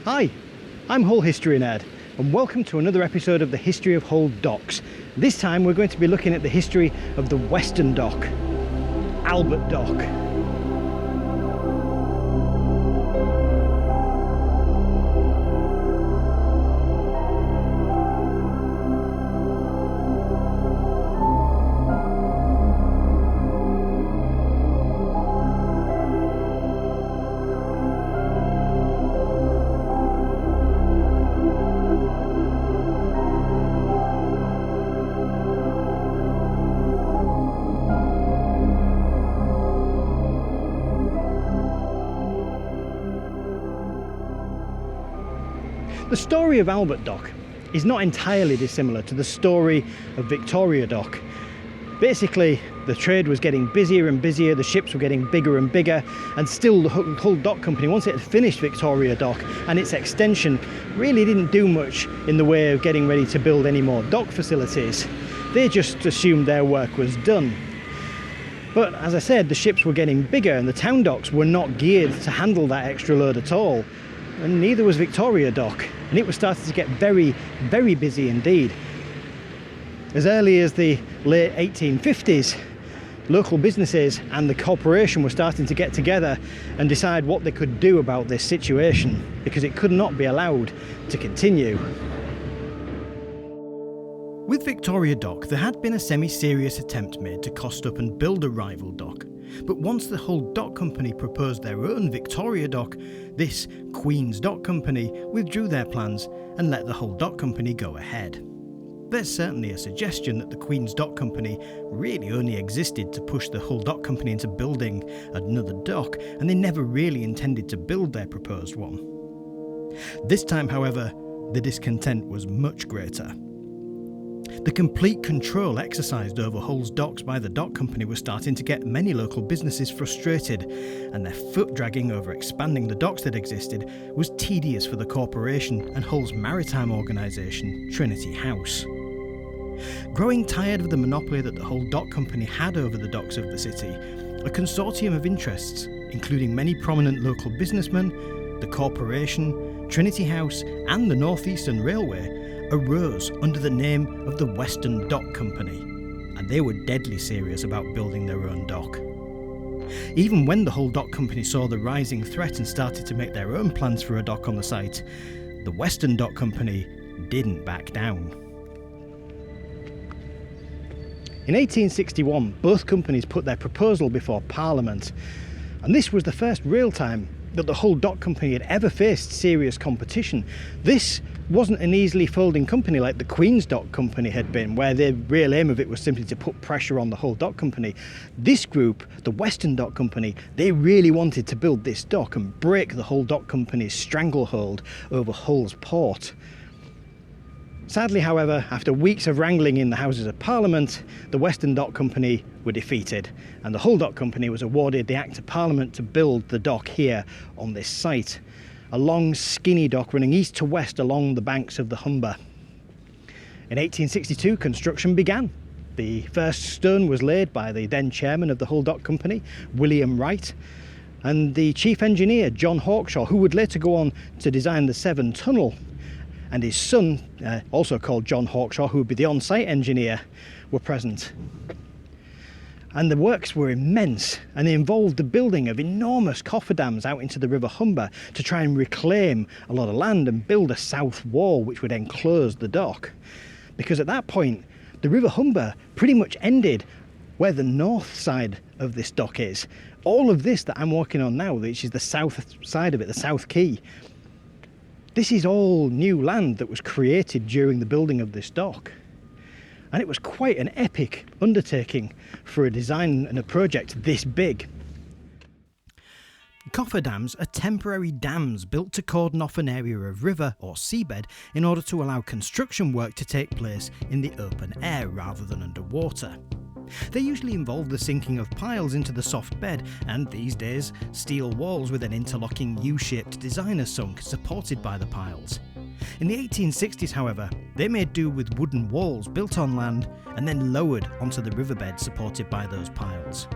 Hi, I'm Hull History Nerd, and welcome to another episode of the History of Hull Docks. This time we're going to be looking at the history of the Western Dock, Albert Dock. The story of Albert Dock is not entirely dissimilar to the story of Victoria Dock. Basically, the trade was getting busier and busier, the ships were getting bigger and bigger, and still the Hull Dock Company, once it had finished Victoria Dock and its extension, really didn't do much in the way of getting ready to build any more dock facilities. They just assumed their work was done. But as I said, the ships were getting bigger and the town docks were not geared to handle that extra load at all. And neither was Victoria Dock, and it was starting to get very, very busy indeed. As early as the late 1850s, local businesses and the corporation were starting to get together and decide what they could do about this situation, because it could not be allowed to continue. With Victoria Dock, there had been a semi-serious attempt made to cost up and build a rival dock. But once the Hull Dock Company proposed their own Victoria Dock, this Queen's Dock Company withdrew their plans and let the Hull Dock Company go ahead. There's certainly a suggestion that the Queen's Dock Company really only existed to push the Hull Dock Company into building another dock, and they never really intended to build their proposed one. This time, however, the discontent was much greater. The complete control exercised over Hull's docks by the dock company was starting to get many local businesses frustrated, and their foot dragging over expanding the docks that existed was tedious for the corporation and Hull's maritime organisation, Trinity House. Growing tired of the monopoly that the Hull Dock Company had over the docks of the city, a consortium of interests, including many prominent local businessmen, the corporation, Trinity House and the North Eastern Railway, arose under the name of the Western Dock Company, and they were deadly serious about building their own dock. Even when the Hull Dock Company saw the rising threat and started to make their own plans for a dock on the site, the Western Dock Company didn't back down. In 1861, both companies put their proposal before Parliament, and this was the first real time that the Hull Dock Company had ever faced serious competition. This wasn't an easily folding company like the Queen's Dock Company had been, where the real aim of it was simply to put pressure on the Hull Dock Company. This group, the Western Dock Company, they really wanted to build this dock and break the Hull Dock Company's stranglehold over Hull's port. Sadly, however, after weeks of wrangling in the Houses of Parliament, the Western Dock Company were defeated, and the Hull Dock Company was awarded the Act of Parliament to build the dock here on this site. A long, skinny dock running east to west along the banks of the Humber. In 1862, construction began. The first stone was laid by the then chairman of the Hull Dock Company, William Wright, and the chief engineer, John Hawkshaw, who would later go on to design the Severn Tunnel, and his son, also called John Hawkshaw, who would be the on-site engineer, were present. And the works were immense, and they involved the building of enormous cofferdams out into the River Humber to try and reclaim a lot of land and build a south wall which would enclose the dock. Because at that point, the River Humber pretty much ended where the north side of this dock is. All of this that I'm working on now, which is the south side of it, the South Quay, this is all new land that was created during the building of this dock. And it was quite an epic undertaking for a design and a project this big. Cofferdams are temporary dams built to cordon off an area of river or seabed in order to allow construction work to take place in the open air rather than underwater. They usually involve the sinking of piles into the soft bed, and these days, steel walls with an interlocking U-shaped design are sunk, supported by the piles. In the 1860s, however, they made do with wooden walls built on land and then lowered onto the riverbed supported by those piles.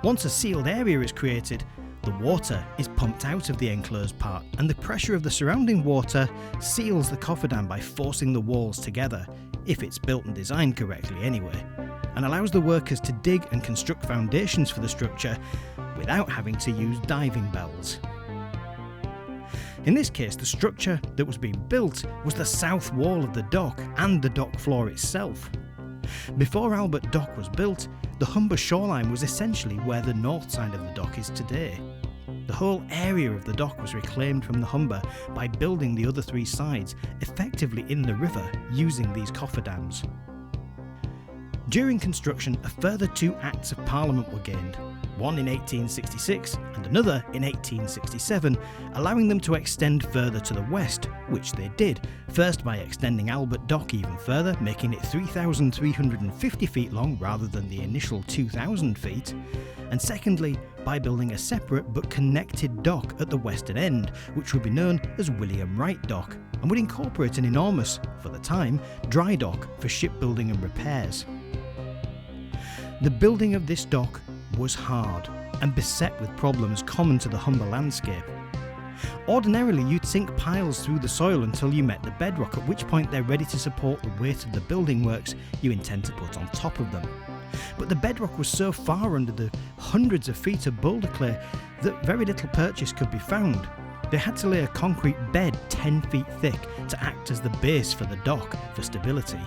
Once a sealed area is created, the the water is pumped out of the enclosed part, and the pressure of the surrounding water seals the cofferdam by forcing the walls together, if it's built and designed correctly anyway, and allows the workers to dig and construct foundations for the structure without having to use diving bells. In this case, the structure that was being built was the south wall of the dock and the dock floor itself. Before Albert Dock was built, the Humber shoreline was essentially where the north side of the dock is today. The whole area of the dock was reclaimed from the Humber by building the other three sides effectively in the river using these cofferdams. During construction, a further 2 Acts of Parliament were gained, one in 1866 and another in 1867, allowing them to extend further to the west, which they did, first by extending Albert Dock even further, making it 3,350 feet long rather than the initial 2,000 feet, and secondly by building a separate but connected dock at the western end, which would be known as William Wright Dock, and would incorporate an enormous, for the time, dry dock for shipbuilding and repairs. The building of this dock was hard and beset with problems common to the Humber landscape. Ordinarily, you'd sink piles through the soil until you met the bedrock, at which point they're ready to support the weight of the building works you intend to put on top of them. But the bedrock was so far under the hundreds of feet of boulder clay that very little purchase could be found. They had to lay a concrete bed 10 feet thick to act as the base for the dock for stability.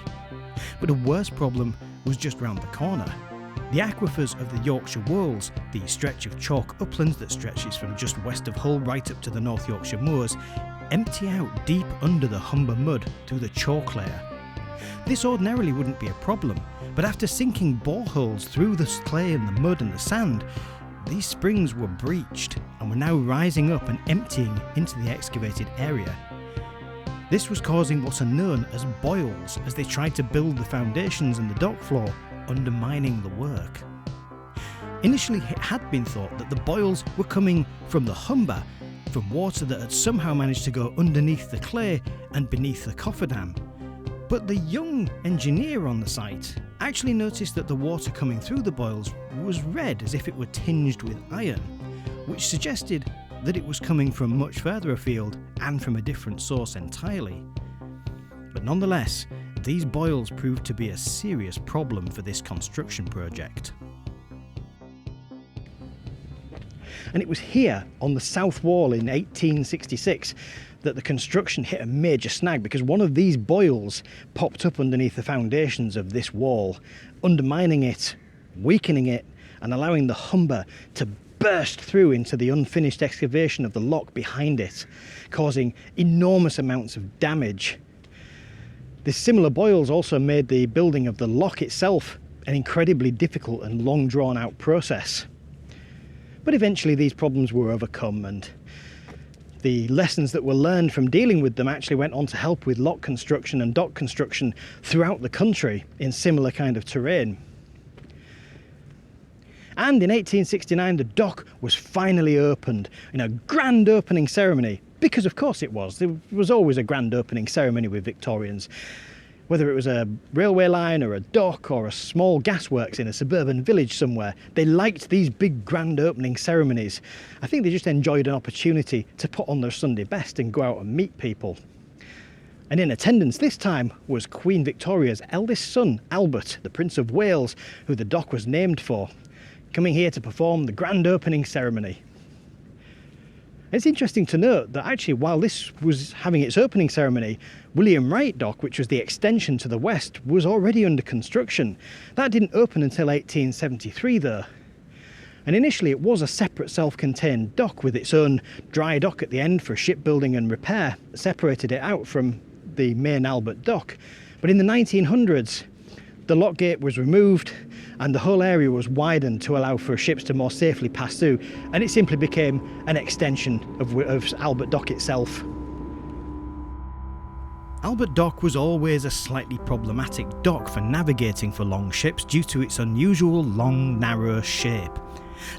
But a worse problem was just round the corner. The aquifers of the Yorkshire Wolds, the stretch of chalk uplands that stretches from just west of Hull right up to the North Yorkshire moors, empty out deep under the Humber mud through the chalk layer. This ordinarily wouldn't be a problem, but after sinking boreholes through the clay and the mud and the sand, these springs were breached and were now rising up and emptying into the excavated area. This was causing what are known as boils as they tried to build the foundations and the dock floor, undermining the work. Initially, it had been thought that the boils were coming from the Humber, from water that had somehow managed to go underneath the clay and beneath the cofferdam. But the young engineer on the site actually noticed that the water coming through the boils was red, as if it were tinged with iron, which suggested that it was coming from much further afield and from a different source entirely. But nonetheless, these boils proved to be a serious problem for this construction project. And it was here on the south wall in 1866 that the construction hit a major snag, because one of these boils popped up underneath the foundations of this wall, undermining it, weakening it, and allowing the Humber to burst through into the unfinished excavation of the lock behind it, causing enormous amounts of damage. The similar boils also made the building of the lock itself an incredibly difficult and long drawn out process. But eventually these problems were overcome, and the lessons that were learned from dealing with them actually went on to help with lock construction and dock construction throughout the country in similar kind of terrain. And in 1869 the dock was finally opened in a grand opening ceremony. Because of course it was. There was always a grand opening ceremony with Victorians. Whether it was a railway line or a dock or a small gasworks in a suburban village somewhere, they liked these big grand opening ceremonies. I think they just enjoyed an opportunity to put on their Sunday best and go out and meet people. And in attendance this time was Queen Victoria's eldest son, Albert, the Prince of Wales, who the dock was named for, coming here to perform the grand opening ceremony. It's interesting to note that actually while this was having its opening ceremony, William Wright Dock, which was the extension to the west, was already under construction. That didn't open until 1873 though. And initially it was a separate self-contained dock with its own dry dock at the end for shipbuilding and repair, that separated it out from the main Albert Dock. But in the 1900s, the lock gate was removed and the whole area was widened to allow for ships to more safely pass through, and it simply became an extension of Albert Dock itself. Albert Dock was always a slightly problematic dock for navigating for long ships due to its unusual long, narrow shape.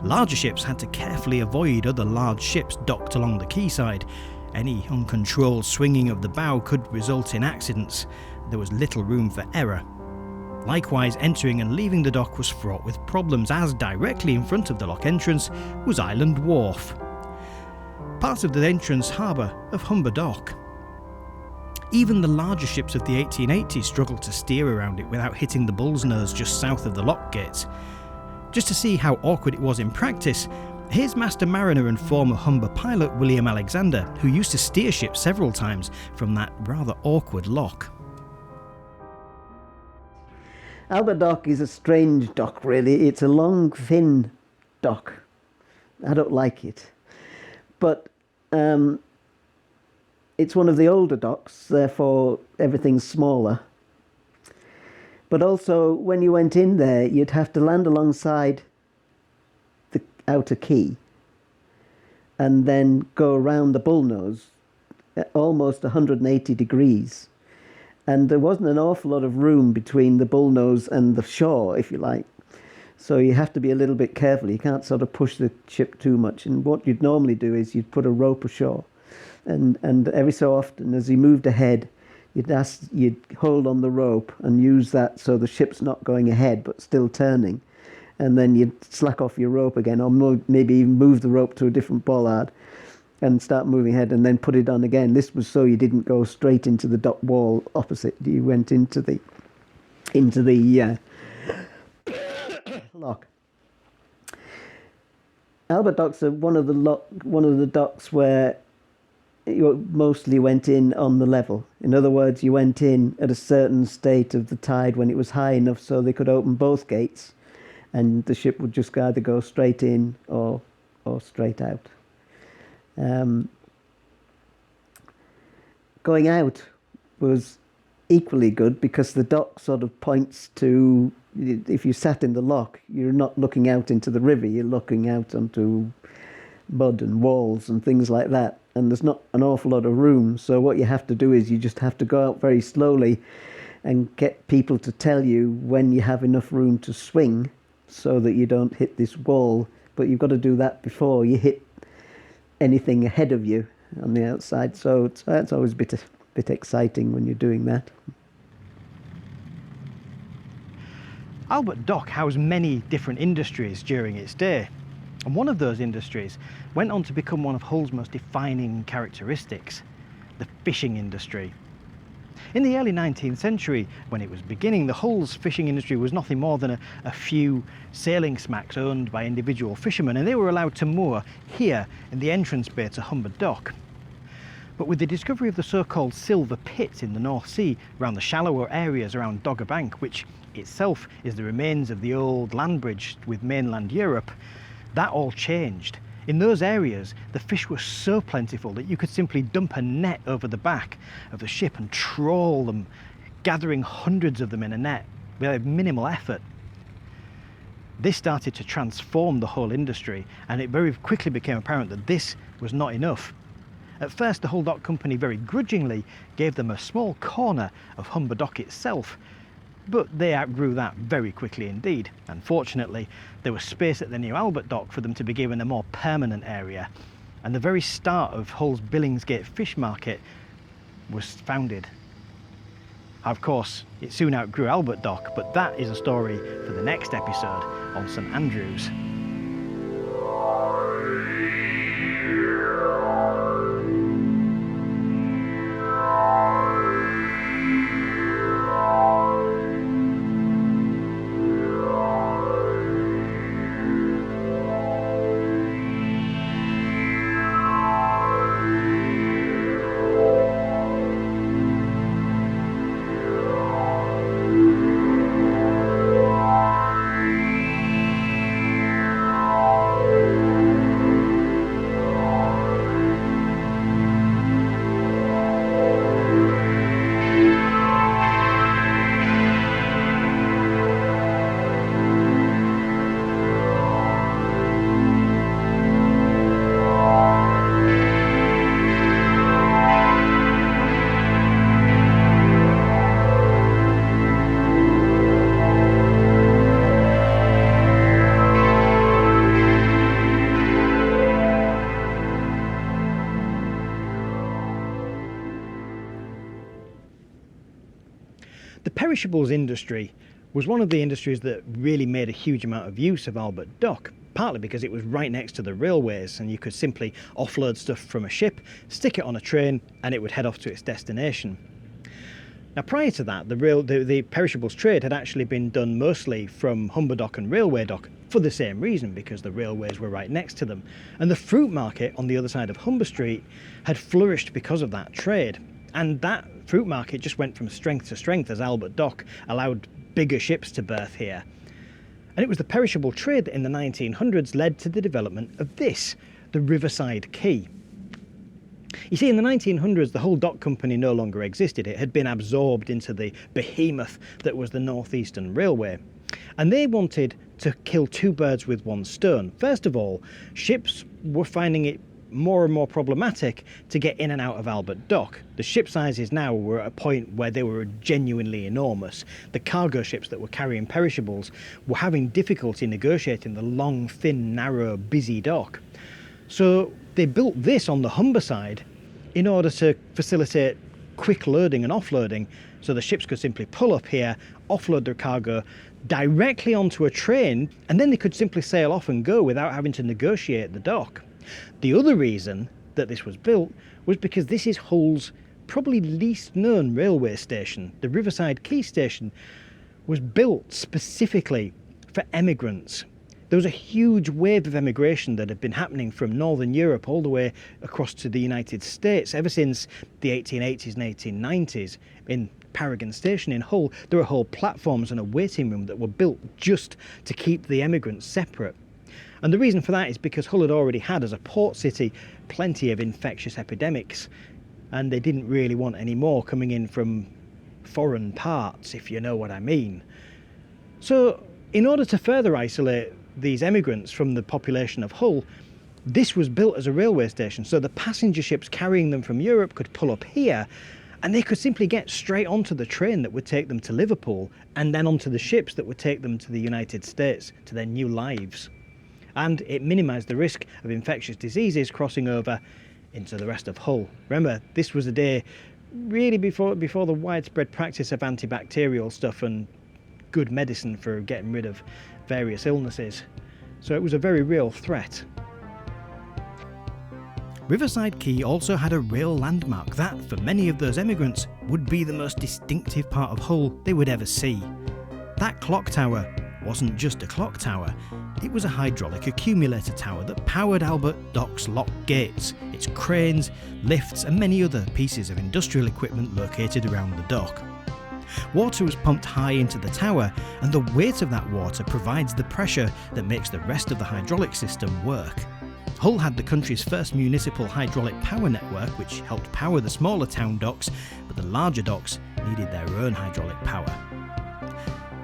Larger ships had to carefully avoid other large ships docked along the quayside. Any uncontrolled swinging of the bow could result in accidents. There was little room for error. Likewise, entering and leaving the dock was fraught with problems, as directly in front of the lock entrance was Island Wharf, part of the entrance harbour of Humber Dock. Even the larger ships of the 1880s struggled to steer around it without hitting the bull's nose just south of the lock gates. Just to see how awkward it was in practice, here's Master Mariner and former Humber pilot William Alexander, who used to steer ships several times from that rather awkward lock. Albert Dock is a strange dock, really. It's a long, thin dock. I don't like it. But it's one of the older docks, therefore everything's smaller. But also, when you went in there, you'd have to land alongside the outer quay and then go around the bullnose at almost 180 degrees. And there wasn't an awful lot of room between the bullnose and the shore, if you like. So you have to be a little bit careful. You can't sort of push the ship too much. And what you'd normally do is you'd put a rope ashore. And every so often, as you moved ahead, you'd hold on the rope and use that so the ship's not going ahead but still turning. And then you'd slack off your rope again, or maybe even move the rope to a different bollard and start moving ahead, and then put it on again. This was so you didn't go straight into the dock wall opposite. You went into the lock. Albert Docks are one of the docks where you mostly went in on the level. In other words, you went in at a certain state of the tide when it was high enough so they could open both gates, and the ship would just either go straight in or straight out. Going out was equally good because the dock sort of points to, if you sat in the lock, you're not looking out into the river, you're looking out onto mud and walls and things like that, and there's not an awful lot of room. So what you have to do is you just have to go out very slowly and get people to tell you when you have enough room to swing so that you don't hit this wall, but you've got to do that before you hit anything ahead of you on the outside. So it's always a bit exciting when you're doing that. Albert Dock housed many different industries during its day, and one of those industries went on to become one of Hull's most defining characteristics: the fishing industry. In the early 19th century, when it was beginning, the Hull's fishing industry was nothing more than a few sailing smacks owned by individual fishermen, and they were allowed to moor here in the entrance bay to Humber Dock. But with the discovery of the so-called Silver Pit in the North Sea, around the shallower areas around Dogger Bank, which itself is the remains of the old land bridge with mainland Europe, that all changed. In those areas, the fish were so plentiful that you could simply dump a net over the back of the ship and trawl them, gathering hundreds of them in a net with minimal effort. This started to transform the whole industry, and it very quickly became apparent that this was not enough. At first, the Hull Dock Company very grudgingly gave them a small corner of Humber Dock itself, but they outgrew that very quickly indeed. Unfortunately, there was space at the new Albert Dock for them to be given a more permanent area, and the very start of Hull's Billingsgate Fish Market was founded. Of course, it soon outgrew Albert Dock, but that is a story for the next episode on St Andrews. The perishables industry was one of the industries that really made a huge amount of use of Albert Dock, partly because it was right next to the railways and you could simply offload stuff from a ship, stick it on a train, and it would head off to its destination. Now, prior to that, the perishables trade had actually been done mostly from Humber Dock and Railway Dock for the same reason, because the railways were right next to them. And the fruit market on the other side of Humber Street had flourished because of that trade. And that fruit market just went from strength to strength as Albert Dock allowed bigger ships to berth here. And it was the perishable trade that in the 1900s led to the development of this, the Riverside Quay. You see, in the 1900s, the whole dock company no longer existed. It had been absorbed into the behemoth that was the North Eastern Railway. And they wanted to kill two birds with one stone. First of all, ships were finding it more and more problematic to get in and out of Albert Dock. The ship sizes now were at a point where they were genuinely enormous. The cargo ships that were carrying perishables were having difficulty negotiating the long, thin, narrow, busy dock. So they built this on the Humber side in order to facilitate quick loading and offloading, so the ships could simply pull up here, offload their cargo directly onto a train, and then they could simply sail off and go without having to negotiate the dock. The other reason that this was built was because this is Hull's probably least known railway station. The Riverside Quay station was built specifically for emigrants. There was a huge wave of emigration that had been happening from Northern Europe all the way across to the United States ever since the 1880s and 1890s. In Paragon Station in Hull, there were whole platforms and a waiting room that were built just to keep the emigrants separate. And the reason for that is because Hull had already had, as a port city, plenty of infectious epidemics, and they didn't really want any more coming in from foreign parts, if you know what I mean. So, in order to further isolate these emigrants from the population of Hull, this was built as a railway station, so the passenger ships carrying them from Europe could pull up here, and they could simply get straight onto the train that would take them to Liverpool, and then onto the ships that would take them to the United States, to their new lives. And it minimised the risk of infectious diseases crossing over into the rest of Hull. Remember, this was a day really before the widespread practice of antibacterial stuff and good medicine for getting rid of various illnesses. So it was a very real threat. Riverside Quay also had a real landmark that, for many of those emigrants, would be the most distinctive part of Hull they would ever see. That clock tower wasn't just a clock tower, it was a hydraulic accumulator tower that powered Albert Dock's locked gates, its cranes, lifts and many other pieces of industrial equipment located around the dock. Water was pumped high into the tower, and the weight of that water provides the pressure that makes the rest of the hydraulic system work. Hull had the country's first municipal hydraulic power network, which helped power the smaller town docks, but the larger docks needed their own hydraulic power.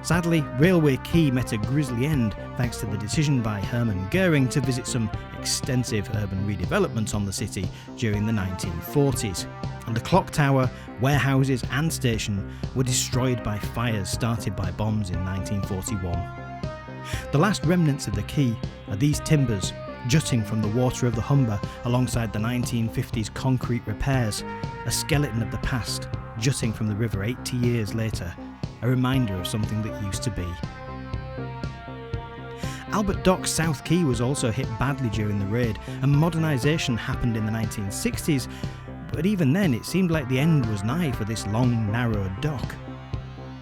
Sadly, Railway Quay met a grisly end thanks to the decision by Hermann Goering to visit some extensive urban redevelopments on the city during the 1940s. And the clock tower, warehouses and station were destroyed by fires started by bombs in 1941. The last remnants of the quay are these timbers jutting from the water of the Humber alongside the 1950s concrete repairs, a skeleton of the past jutting from the river 80 years later, a reminder of something that used to be. Albert Dock's South Quay was also hit badly during the raid, and modernisation happened in the 1960s, but even then it seemed like the end was nigh for this long, narrow dock.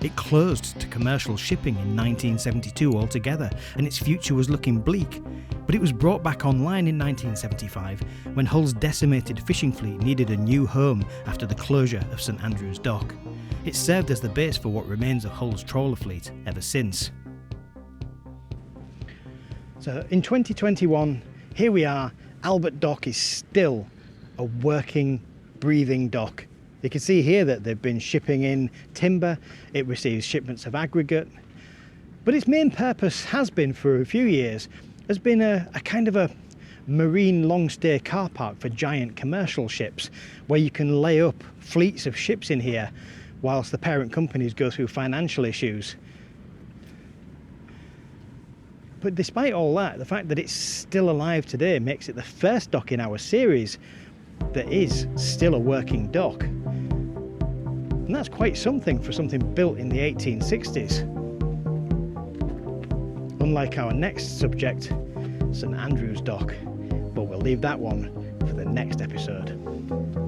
It closed to commercial shipping in 1972 altogether, and its future was looking bleak, but it was brought back online in 1975 when Hull's decimated fishing fleet needed a new home after the closure of St Andrew's Dock. It served as the base for what remains of Hull's trawler fleet ever since. So in 2021, here we are, Albert Dock is still a working, breathing dock. You can see here that they've been shipping in timber, it receives shipments of aggregate, but its main purpose has been for a few years, has been a kind of a marine long stay car park for giant commercial ships, where you can lay up fleets of ships in here whilst the parent companies go through financial issues. But despite all that, the fact that it's still alive today makes it the first dock in our series that is still a working dock. And that's quite something for something built in the 1860s. unlike our next subject, St Andrew's Dock, but we'll leave that one for the next episode.